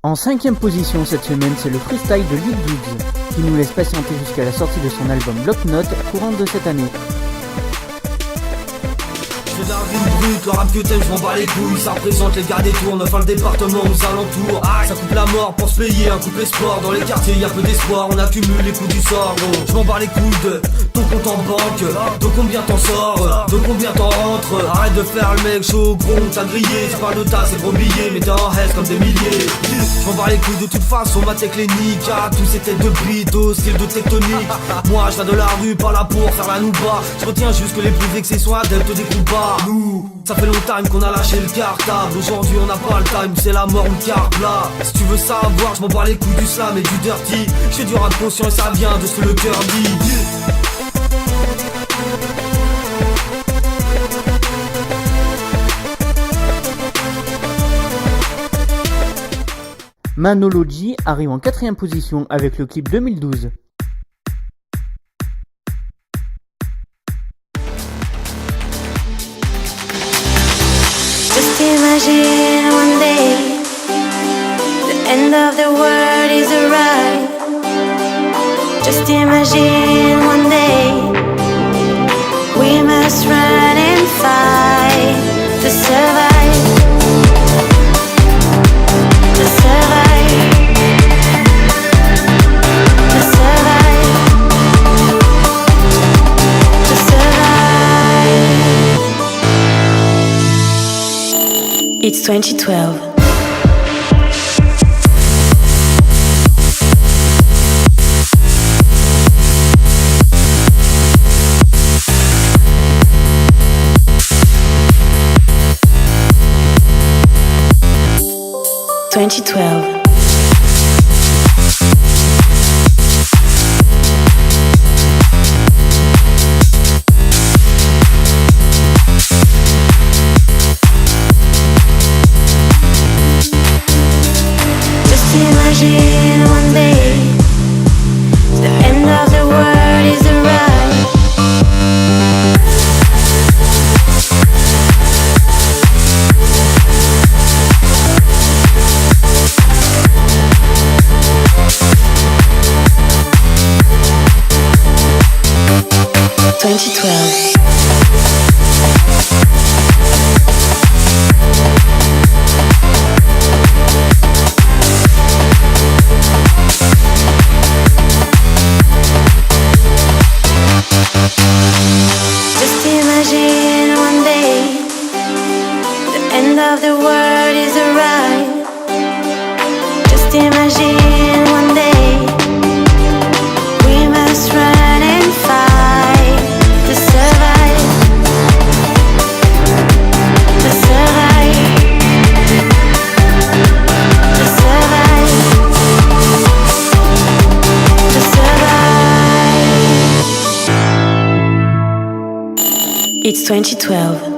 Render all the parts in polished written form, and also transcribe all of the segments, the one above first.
En 5ème position cette semaine, c'est le freestyle de Lil Dudes, qui nous laisse patienter jusqu'à la sortie de son album Bloc-Notes, courant de cette année. C'est la rime brute, le rap que t'aimes, je m'en bats les couilles. Ça représente les gars des tours, 9 le département aux alentours. Ça coupe la mort pour se payer un couplet sport. Dans les quartiers y'a peu d'espoir, on accumule les coups du sort gros. Je m'en bats les couilles de ton compte en banque, de combien t'en sors, de combien t'en rentres. Arrête de faire le mec chaud, gros, on t'a grillé. C'est pas de tas, c'est gros billets, mais t'es en reste comme des milliers. Je m'en bats les couilles de toute façon, ma technique à tous ces têtes de bride au style de tectonique. Moi je viens de la rue, pas là pour faire la nouba. Je retiens juste que les plus vexés soient adeptes des combats. Nous, ça fait longtemps qu'on a lâché le cartable. Aujourd'hui on n'a pas le time, c'est la mort ou carbe là. Si tu veux savoir, je m'en bats les couilles du slam et du dirty. Je fais du rap conscient et ça vient de ce que le cœur dit. Manology arrive en 4ème position avec le clip 2012. Just imagine one day the end of the world is arrived. Just imagine one day we must run and fight to survive. To survive. To survive. To survive. It's 2012. Imagine one day the end of the world is arrived. Just imagine one day the end of the world is arrived. Just imagine one day we must run and fight to survive. To survive. To survive. To survive. It's 2012. It's 2012.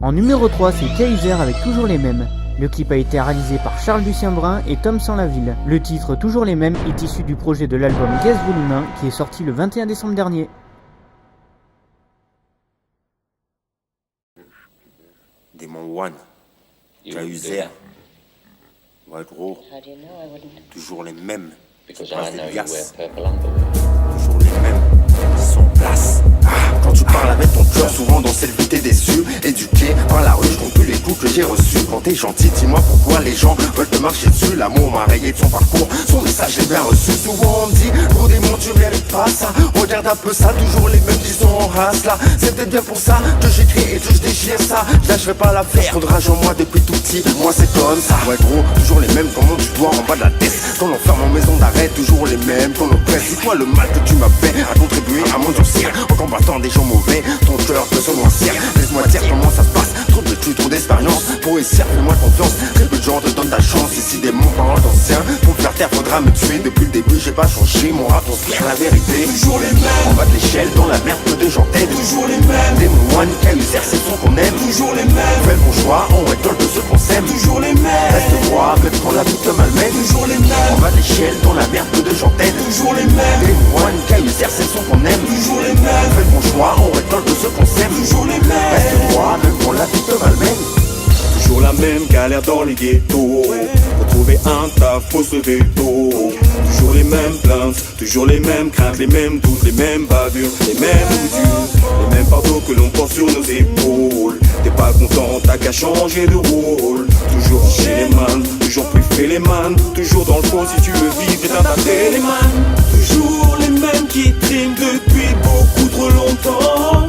En numéro 3, c'est Kaiser avec toujours les mêmes. Le clip a été réalisé par Charles Lucien Brun et Tom Sanlaville. Le titre Toujours les mêmes est issu du projet de l'album Guess Volume 1 qui est sorti le 21 décembre dernier. Démon One, Cahuzer, White Row, How do you know I wouldn't? toujours les mêmes. Because Place I des know you Liasses, wear purple underwear. toujours les mêmes. Sans place. Quand tu parles avec ton cœur, souvent dans cette vie t'es déçu. Éduqué par la rue, je compte plus les coups que j'ai reçus. Quand t'es gentil, dis-moi pourquoi les gens veulent te marcher dessus. L'amour m'a rayé de son parcours, son message est bien reçu. Souvent on me dit, pour des mots tu mérites pas ça. Regarde un peu ça, toujours les mêmes qui sont en race là. C'est peut-être bien pour ça que j'écris et que je déchire ça. Là je vais pas la faire, trop de rage en moi depuis tout petit. Moi c'est comme ça, ouais gros, toujours les mêmes comme du doigt en bas de la tête. Quand on ferme en maison d'arrêt, toujours les mêmes qu'on oppresse. Dis-toi le mal que tu m'as fait a contribué à m'endurcir. En combattant des gens mauvais, ton cœur peut se noircir. Laisse-moi dire comment ça se passe, trop de vécu, trop d'expérience. Pour essayer, fais-moi confiance, très peu de gens te donnent ta chance. Ici des mots, paroles d'anciens, pour me faire taire faudra me tuer. Depuis le début j'ai pas changé, mon rap transpire la vérité. Toujours les mêmes, en bas de l'échelle, dans la merde, peu de gens t'aident. Toujours les mêmes, des mots one, Cahuzer, c'est son qu'on aime. Toujours les mêmes, fais le bon choix, on récolte de ceux qu'on sème. Toujours les mêmes, reste droit, même quand la vie te malmène. Toujours les mêmes, en bas de l'échelle, dans la merde, peu de gens t'aident. Toujours les mêmes, des mots one, Cahuzer, c'est son qu'on aime. Toujours les mêmes, fais le bon choix, on récolte de ceux qu'on sème. Toujours les mêmes, reste droit, même quand la vie te malmène. Toujours la même galère dans les ghettos. Pour trouver un taf, faut se lever tôt. Toujours les mêmes plaintes, toujours les mêmes craintes, les mêmes doutes, les mêmes bavures, les mêmes mesures, les mêmes fardeaux que l'on porte sur nos épaules. T'es pas content, t'as qu'à changer de rôle. Toujours chez les man, toujours plus fait les man. Toujours dans le fond si tu veux vivre, éteins ta téléman. Toujours les mêmes qui triment depuis beaucoup trop longtemps.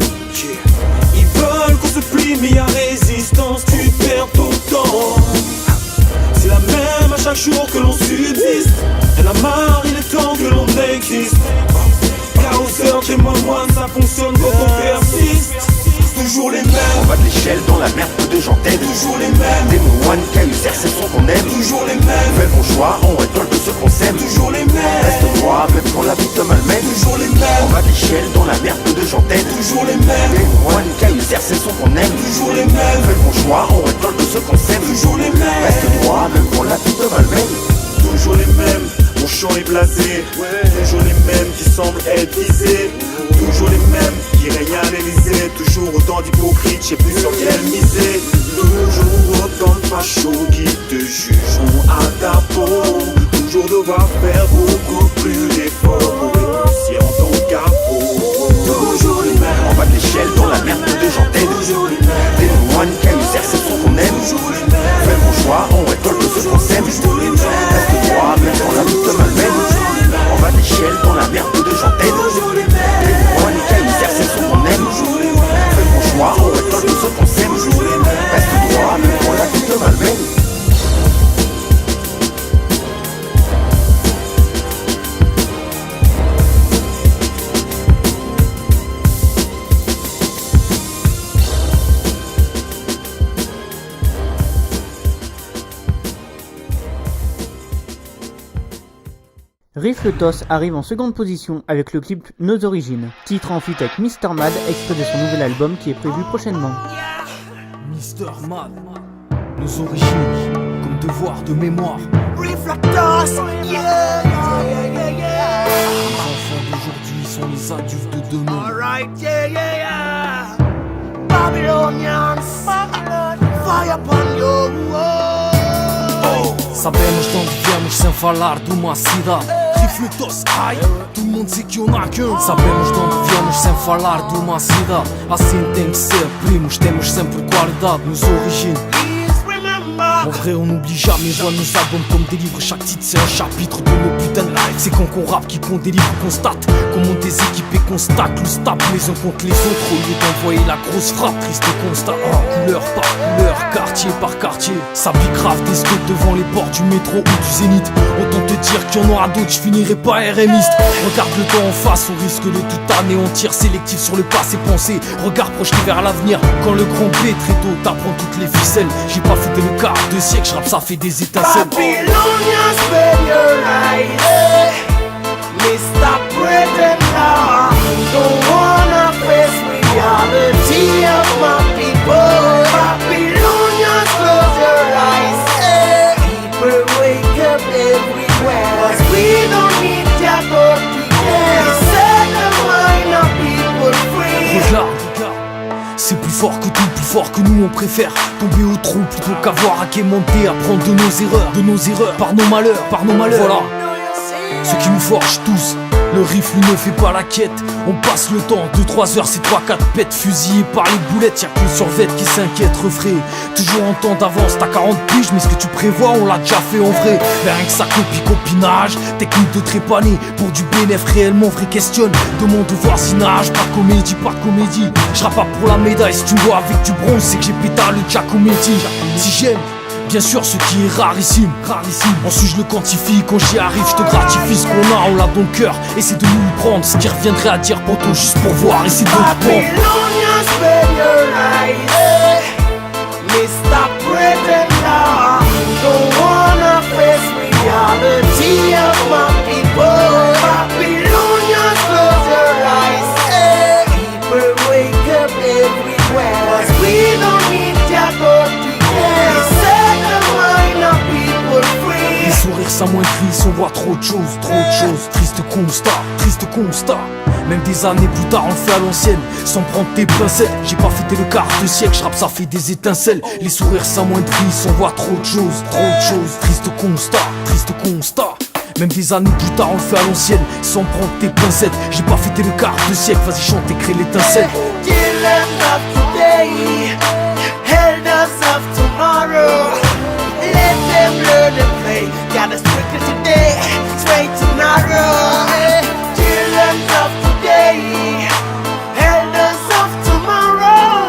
Ils veulent qu'on se plie, mais y'a résistance, tu perds ton temps. C'est la même à chaque jour que l'on subsiste. Elle a marre, il est temps que l'on existe. Cahuzer, chez moi, ça fonctionne quand on persiste. Toujours les mêmes, en bas de l'échelle, dans la merde, peu de gens t'aident. toujours les mêmes, des mots one, Cahuzer, c'est son qu'on aime. toujours les mêmes, Fais le bon choix, on récolte de ceux qu'on sème. toujours les mêmes, Reste droit, même quand la vie te malmène. toujours les En mêmes, bas de l'échelle, dans la merde, peu de gens t'aident. toujours les mêmes, Des mots one, Cahuzer, c'est son qu'on aime. toujours les mêmes, Fais le bon choix, on récolte de ceux qu'on sème. toujours les mêmes, Reste droit, même quand la vie te malmène. toujours les mêmes, mon chant est blasé. Toujours les mêmes qui semblent être visés. Toujours les mêmes qui règnent à l'Elysée. Toujours autant d'hypocrites, je sais plus sur quelle miser. Toujours autant de fachos qui te jugeront à ta peau. Toujours devoir faire beaucoup plus d'efforts pour réussir en tant qu'afro. Toujours les mêmes, En bas de l'échelle, dans la merde, peu de gens t'aident. toujours les mêmes, Des mots one, Cahuzer, c'est son qu'on aime. toujours les mêmes, Fais le bon choix, on récolte de ceux qu'on sème. Reste droit, même quand la vie te malmène. En bas de l'échelle, dans la merde, peu de gens t'aident. toujours les mêmes, Des mots one, Cahuzer, c'est son qu'on aime. toujours les mêmes, Fais le bon choix, on récolte de ceux qu'on sème. Reste droit, même quand la vie te malmène. Riff le Toss arrive en seconde position avec le clip Nos Origines, titre en feat avec Mr. Mad, extrait de son nouvel album qui est prévu prochainement. Mister Mad, nos origines, comme devoir de mémoire. Les enfants d'aujourd'hui sont les adultes de demain. Sabemos de onde viemos sem falar de uma cidade. Rifle Toss, ai, todo mundo sait que eu não há qu'un. Sabemos de onde viemos sem falar de uma cidade. Assim tem que ser, primos, temos sempre qualidade. Nos origines. En vrai on n'oublie jamais, voit nos albums comme des livres. Chaque titre c'est un chapitre de nos putains de life. C'est quand qu'on rappe qui compte des livres, constate comment des équipés constatent le stable les uns contre les autres. Au lieu d'envoyer la grosse frappe, triste constat. Couleur par couleur, quartier par quartier. Ça pique grave des scouts devant les portes du métro ou du Zénith. Autant te dire qu'il y en aura d'autres, je finirai pas RMiste. Regarde le temps en face, au risque de tout anéantir. Sélectif sur le passé pensé, regard projeté vers l'avenir. Quand le grand B très tôt t'apprend toutes les ficelles. J'ai pas foutu le quart de siècle, j'rappe ça fait des étincelles. Babylonian, spend your life. Mr. Pretender, don't wanna face reality of my people. Babylonians, close your eyes. fort que tout, plus fort que nous. On préfère tomber au trou plutôt qu'avoir à quémenter, apprendre de nos erreurs, par nos malheurs, Voilà, ce qui nous forge tous. Le rifle ne fait pas la quête. On passe le temps, 2-3 heures, c'est 3-4 pètes fusillés par les boulettes. Y'a que le survêt qui s'inquiète, refrais. Toujours en temps d'avance, t'as 40 piges, mais ce que tu prévois, on l'a déjà fait en vrai. Mais rien que ça copinage, technique de trépaner. Pour du bénéf réellement vrai, questionne. Demande au voisinage, pas de comédie. J'rappe pas pour la médaille, si tu me vois avec du bronze, c'est que j'ai pétard le Giacometti. Si j'aime, bien sûr, ce qui est rarissime. Ensuite je le quantifie, quand j'y arrive, je te gratifie. Ce qu'on a, on l'a dans le cœur, essaie de nous le prendre. Ce qui reviendrait à dire pour toi, juste pour voir, essaie de le prendre. Babylonian, spend your life, Mr. Pretender. You don't wanna face reality of my people. Babylonian, close your eyes, people wake up everywhere. 'Cause we don't need their God to set the mind of people free. Les sourires s'amoindrissent, on voit trop de choses. Triste constat. Même des années plus tard, on le fait à l'ancienne, sans prendre tes pincettes. J'ai pas fêté le quart de siècle, j'rappe, ça fait des étincelles. Les sourires s'amoindrissent, on voit trop de choses. Triste constat. Même des années plus tard, on le fait à l'ancienne, sans prendre tes pincettes. J'ai pas fêté le quart de siècle, vas-y chante et crée l'étincelle. Children of today, elders of tomorrow. Let them learn and play. Gotta strictly today, straight tomorrow. Children of today, elders of tomorrow.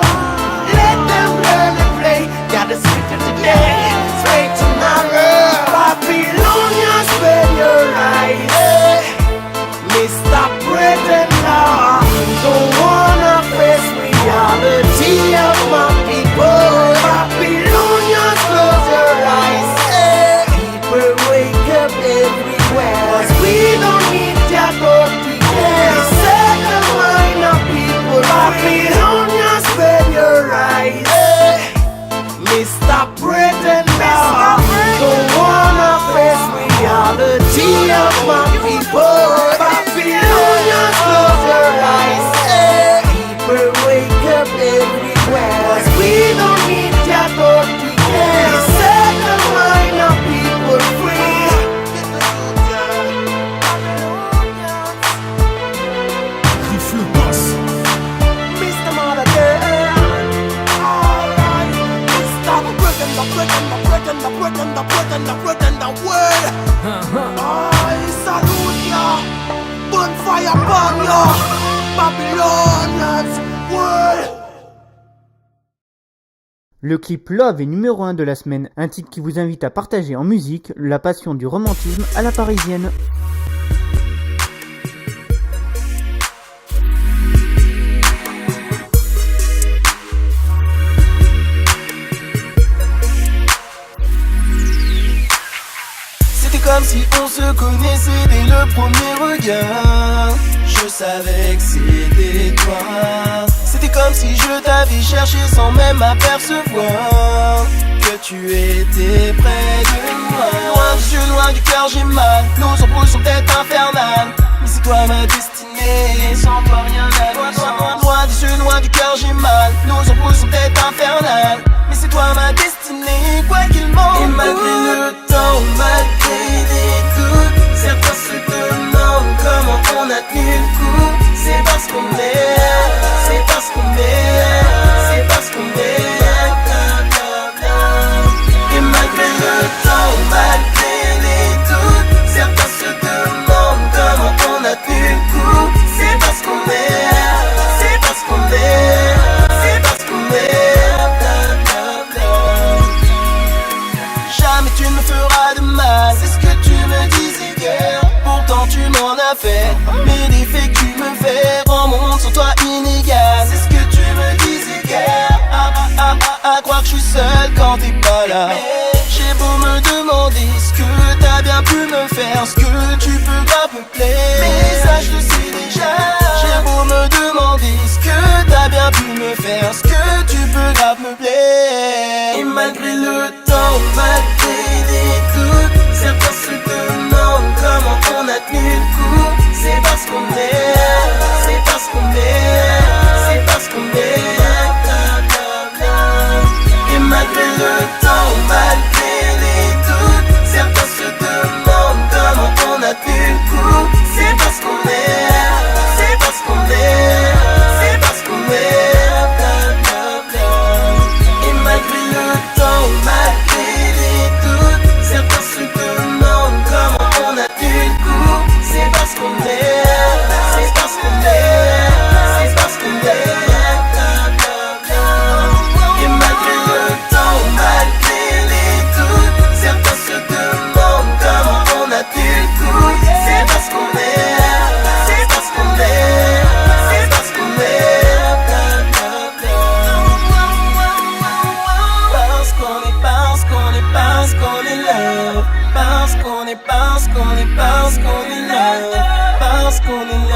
Let them learn and play. Gotta strictly today, straight tomorrow. Babylonian, spend your life, Mr. Pretender. Don't wanna face reality of my people. Babylonians, close your eyes, people wake up everywhere. 'Cause we don't need their God to set the mind of people free. Babylonians, spend your eyes, Mr. Pretender. Don't wanna face reality of my people. Babylonians, close your eyes, people wake up everywhere. 'Cause we don't need their God to set the mind of people free. Rifle boss. Mr. Mother Girl, alright. Mr. Pretender word. I salute ya, bonfire burn ya, Babylonians word. Le clip Love est numéro 1 de la semaine, un titre qui vous invite à partager en musique la passion du romantisme à la parisienne. C'était comme si on se connaissait dès le premier regard. Je savais que c'était toi. C'était comme si je t'avais cherché sans même m'apercevoir que tu étais près de moi. Loin des yeux, loin du cœur, j'ai mal. Nos embrouilles sont peut-être infernales, mais c'est toi ma destinée. Sans toi rien à voir. Loin des yeux, loin du cœur, j'ai mal. Nos embrouilles sont peut-être infernales, mais c'est toi ma destinée. Quoi qu'il m'en et malgré le temps, malgré les doutes, certains se demandent comment on a tenu le coup. C'est parce qu'on est, c'est parce qu'on est, c'est parce qu'on est. Et malgré le temps, malgré les doutes, certains se demandent comment on a tenu le coup. C'est parce qu'on est, c'est parce qu'on est, c'est parce qu'on est. Jamais tu ne me feras de mal, c'est ce que tu me disais hier. Pourtant tu m'en as fait, mais les faits que tu me fais rendent mon monde sans toi inégal. C'est ce que tu me disais hier. À croire que je suis seul quand t'es pas là. J'ai beau me demander ce que t'as bien pu me faire, ce que tu peux grave me plaire, mais ça je le sais déjà. J'ai beau me demander ce que t'as bien pu me faire, ce que tu peux grave me plaire. Et malgré le temps, malgré les doutes, certains se demandent comment on a tenu le coup. C'est parce qu'on est, c'est parce qu'on est, c'est parce qu'on est. le temps, malgré les doutes, certains se demandent comment on a tenu le coup. C'est parce qu'on est, c'est parce qu'on est, c'est parce qu'on est, blablabla. Et malgré le temps, malgré les doutes, certains se demandent comment on a tenu le coup. C'est parce qu'on est, c'est parce qu'on est, c'est parce qu'on est, blablabla. Et malgré le temps, malgré les doutes, certains se demandent comment on a tenu le coup. C'est parce qu'on est, c'est parce qu'on est, c'est parce qu'on est, blablabla. Parce qu'on est, parce qu'on est, parce qu'on est love. Parce qu'on est, parce qu'on est, parce qu'on est love. Parce qu'on est